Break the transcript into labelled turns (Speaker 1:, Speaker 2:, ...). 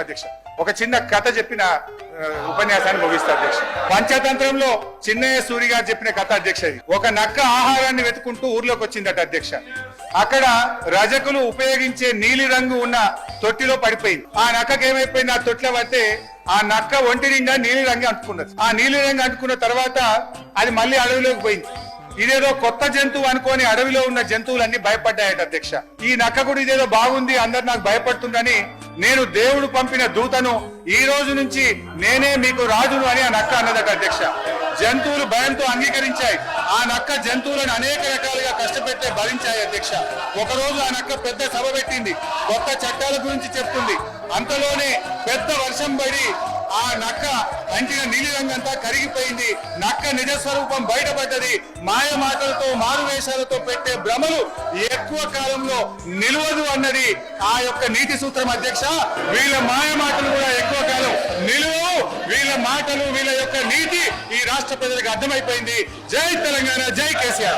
Speaker 1: అధ్యక్ష ఒక చిన్న కథ చెప్పిన ఉపన్యాసాన్ని ముగిస్తా అధ్యక్ష. పంచతంత్రంలో చిన్నయ్య సూరి గారు చెప్పిన కథ అధ్యక్ష. ఒక నక్క ఆహారాన్ని వెతుకుంటూ ఊర్లోకి వచ్చిందట అధ్యక్ష. అక్కడ రజకులు ఉపయోగించే నీలి రంగు ఉన్న తొట్టిలో పడిపోయింది. ఆ నక్కకి ఏమైపోయింది, ఆ తొట్టిలో పడితే ఆ నక్క ఒంటి నిండా నీలి రంగు అంటుకున్నది. ఆ నీలి రంగు అంటుకున్న తర్వాత అది మళ్ళీ అడవిలోకి పోయింది. ఇదేదో కొత్త జంతువు అనుకోని అడవిలో ఉన్న జంతువులన్నీ భయపడ్డాయట అధ్యక్ష. ఈ నక్క కూడా ఇదేదో బాగుంది, అందరు నాకు భయపడుతుందని నేను దేవుడు పంపిన దూతను ఈ రోజు నుంచి నేనే మీకు రాజును అని ఆ నక్క అన్నదట అధ్యక్ష. జంతువులు భయంతో అంగీకరించాయి. ఆ నక్క జంతువులను అనేక రకాలుగా కష్టపెట్టే భరించాయి అధ్యక్ష. ఒకరోజు ఆ నక్క పెద్ద సభ పెట్టింది, కొత్త చట్టాల గురించి చెప్తుంది. అంతలోనే పెద్ద వర్షం పడి ఆ నక్క అంటిన నీలి రంగంతా కరిగిపోయింది. నక్క నిజస్వరూపం బయటపడ్డది. మాయ మాటలతో మారు వేషాలతో పెట్టే భ్రమలు ఎక్కువ కాలంలో నిలవదు అన్నది ఆ యొక్క నీతి సూత్రం అధ్యక్ష. వీళ్ళ మాయ మాటలు కూడా ఎక్కువ కాలం నిలువవు. వీళ్ళ మాటలు, వీళ్ళ యొక్క నీతి ఈ రాష్ట్ర ప్రజలకు అర్థమైపోయింది. జై తెలంగాణ, జై కేసీఆర్.